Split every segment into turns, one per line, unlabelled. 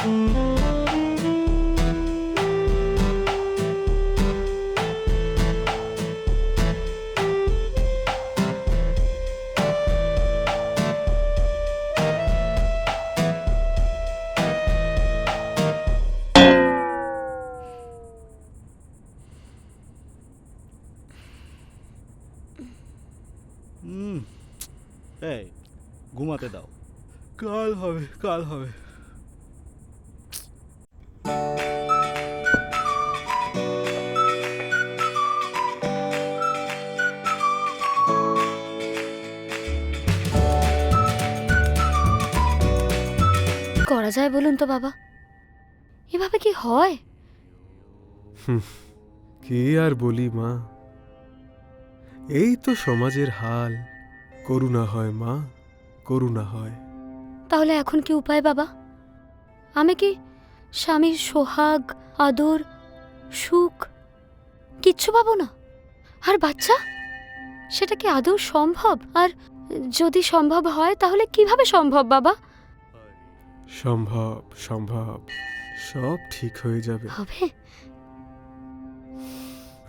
এই ঘুমাতে দাও, কাল হবে কাল হবে।
করা যায় বলুন তো বাবা, এভাবে কি হয়?
কি আর বলি মা, এই তো সমাজের হাল। করুণা হয় মা, করুণা হয়।
তাহলে এখন কি উপায় বাবা? আমি কি স্বামীর সোহাগ, আদর, সুখ কিচ্ছু পাবো না? আর বাচ্চা, সেটা কি আদৌ সম্ভব? আর যদি সম্ভব হয় তাহলে কিভাবে সম্ভব বাবা?
সম্ভব সম্ভব, সব ঠিক হয়ে যাবে।
হবে?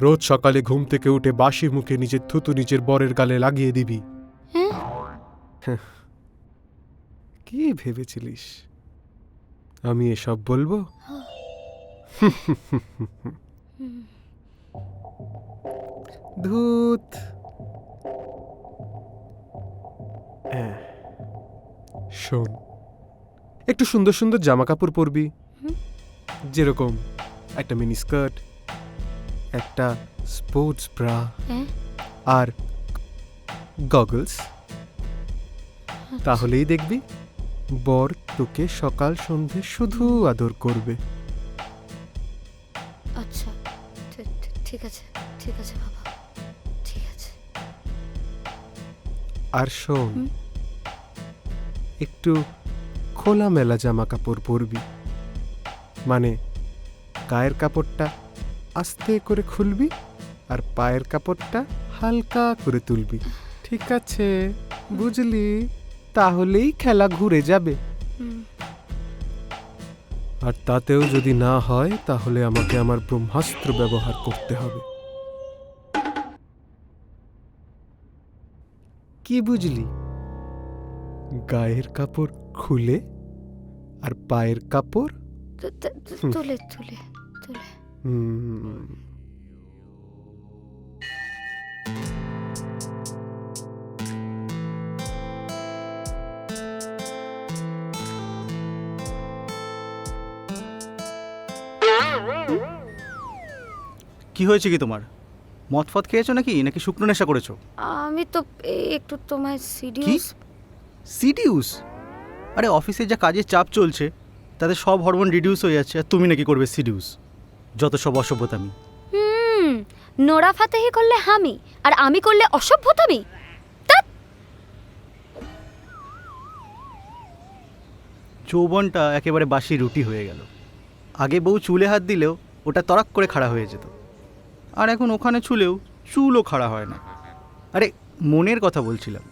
রোজ সকালে ঘুম থেকে উঠে বাসি মুখে নিজের থুতু নিজের বরের গালে লাগিয়ে দিবি।
হ্যাঁ?
কি ভেবেছিলিস আমি এসব বলবো? ধুত। শোন, একটু সুন্দর সুন্দর জামা কাপড় পরবি, যেরকম একটা মিনি স্কার্ট, একটা স্পোর্টস ব্রা
হ্যাঁ?
আর গগলস। তাহলেই দেখবি বর তোকে সকাল সন্ধে শুধু আদর করবে।
আচ্ছা, ঠিক আছে, ঠিক আছে বাবা, ঠিক আছে।
আর শোন, একটু খোলামেলা জামা কাপড় পরবি, মানে গায়ের কাপড়টা আস্তে করে খুলবি আর পায়ের কাপড়টা হালকা করে তুলবি। ঠিক আছে, বুঝলি? তাহলেই খেলা ঘুরে যাবে। আর তাতেও যদি না হয় তাহলে আমাকে আমার ব্রহ্মাস্ত্র ব্যবহার করতে হবে। কি বুঝলি? গায়ের কাপড় খুলে আর পায়ের কাপড়
তুলে তুলে তুলে।
কি হয়েছে কি তোমার? মদ ফদ খেয়েছো নাকি, নাকি শুকনো নেশা করেছো?
আমি তো একটু তোমায়
কি
সিরিয়াস।
সিডিউস? আরে অফিসে যা কাজের চাপ চলছে তাতে সব হরমোন রিডিউস হয়ে যাচ্ছে, আর তুমি নাকি করবে সিডিউস? যত সব অসভ্যতামি।
নোরা ফাতেহি করলে হামি, আর আমি করলে অসভ্যতামি।
যৌবনটা একেবারে বাসি রুটি হয়ে গেল। আগে বউ চুলে হাত দিলেও ওটা তরাক করে খাড়া হয়ে যেত, আর এখন ওখানে ছুলেও চুলও খাড়া হয় না। আরে মনের কথা বলছিলাম।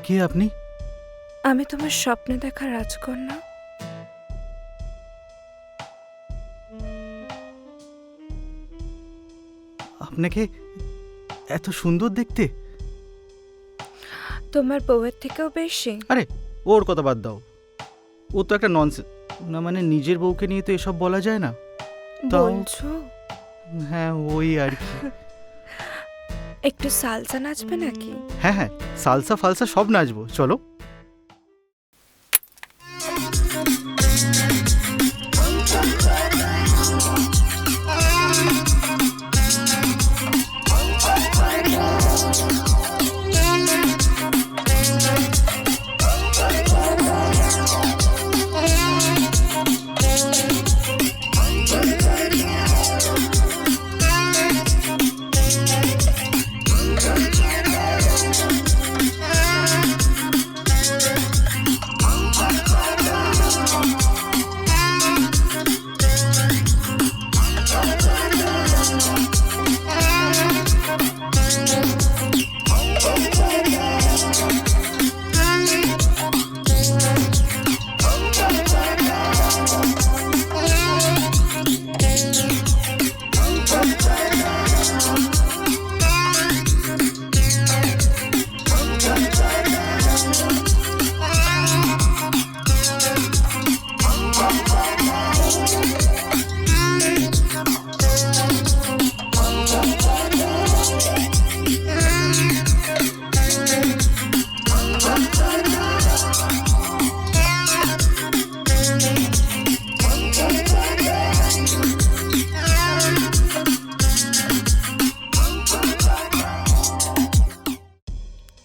কে আপনি?
আমি তোমার স্বপ্নে দেখা রাজকন্যা।
আপনাকে এত সুন্দর দেখতে?
তোমার বউয়ের থেকেও বেশি।
আরে ওর কথা বাদ দাও, ও তো একটা ননসেন্স না। মানে নিজের বউকে নিয়ে তো এসব বলা যায় না।
বলছো?
হ্যাঁ ওই আর কি।
একটু সালসা নাচবে নাকি?
হ্যাঁ হ্যাঁ, সালসা ফালসা সব নাচবো, চলো।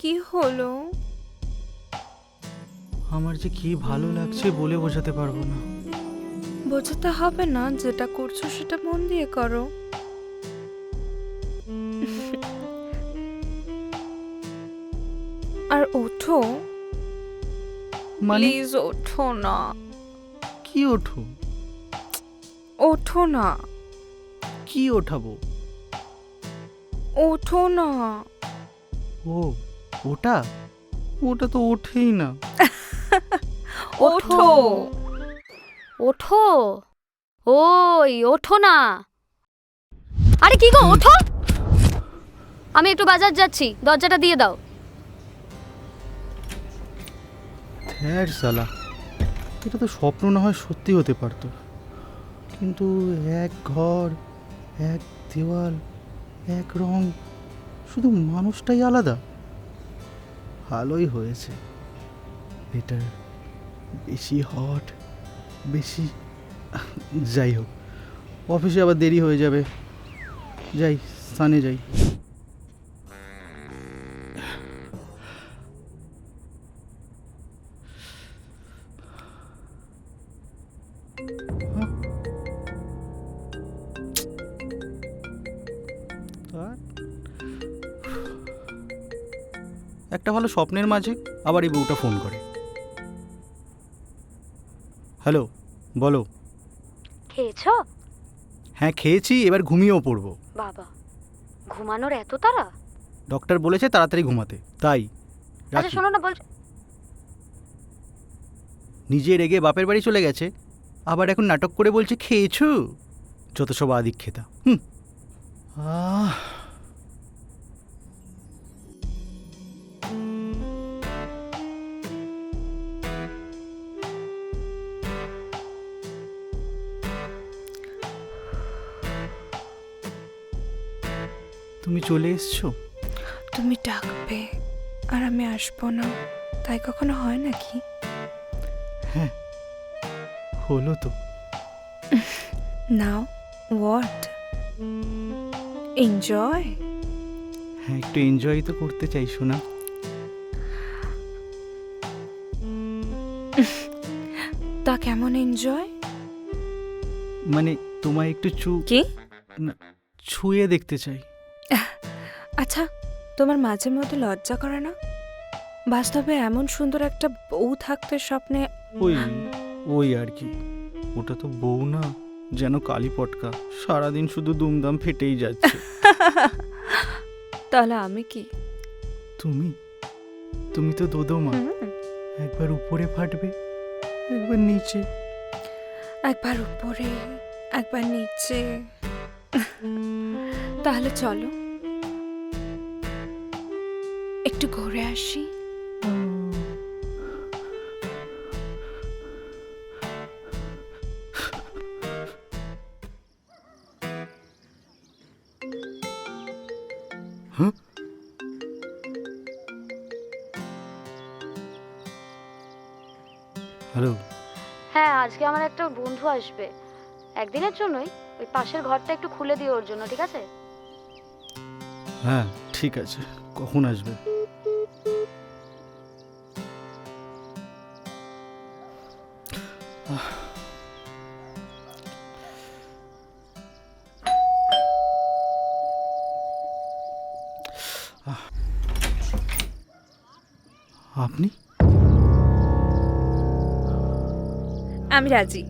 কি হলো?
আমার যে কি ভালো লাগছে বলে বোঝাতে পারবো না।
বোঝাতে হবে না, যেটা করছো সেটা মন দিয়ে করো। আর ওঠো,
মানে
প্লিজ ওঠো না,
কি ওঠো?
ওঠো না,
কি ওঠাবো?
ওঠো না।
ও, ওটা ওটা তো ওঠেই না।
ওঠো।
ওঠো, ওই ওঠো না। আরে কি গো, ওঠো। আমি একটু বাজার যাচ্ছি, দরজাটা দিয়ে দাও।
হ্যাঁ সালা, এটা তো স্বপ্ন না হয় সত্যি হতে পারতো, কিন্তু এক ঘর, এক দেওয়াল, এক রং, শুধু মানুষটাই আলাদা। ভালোই হয়েছে, এটা বেশি হট, বেশি। যাই হোক, অফিসে আবার দেরি হয়ে যাবে, যাই স্নানে যাই। একটা ভালো স্বপ্নের মাঝে আবার এই বউটা ফোন করে। হ্যালো, বলো।
খেয়েছো?
হ্যাঁ খেয়েছি, এবার ঘুমিয়েও পড়বো।
বাবা, ঘুমানোর এত তাড়া?
ডক্টর বলেছে তাড়াতাড়ি ঘুমাতে, তাই
আচ্ছা
রাখি।
শোনো না, বলছো।
নিজে রেগে বাপের বাড়ি চলে গেছে, আবার এখন নাটক করে বলছে খেয়েছো। যত সব আদিক খেতা। তুমি চলে এসছো?
তুমি ডাকবে আর আমি আসবো না, তাই কখনো হয় নাকি?
হ্যাঁ হলো তো।
নাও, হোয়াট? এনজয়।
হ্যাঁ একটু এনজয় তো করতে চাইছো না?
তা কেমন এনজয়?
মানে তোমায় একটু
কি?
ছুঁয়ে দেখতে চাই।
আচ্ছা, তোমার মাঝে মধ্যে লজ্জা করে না? বাস্তবে এমন সুন্দর একটা বউ থাকতে স্বপ্নে।
ওই ওই আর কি, ওটা তো বউ না, যেন কালী পটকা, সারাদিন শুধু দুমদাম ফেটেই যাচ্ছে।
তাহলে আমি কি?
তুমি তুমি তো দোদমা, একবার উপরে ফাটবে, একবার নিচে।
একবার উপরে, একবার নিচে। তাহলে চলো একটু ঘুরে আসি।
হ্যাঁ হ্যালো।
হ্যাঁ, আজকে আমার একটা বন্ধু আসবে, একদিনের জন্যই। ওই পাশের ঘরটা একটু খুলে দিও ওর জন্য, ঠিক আছে?
হ্যাঁ ঠিক আছে, কখন আসবে? আপনি?
আমি রাজি।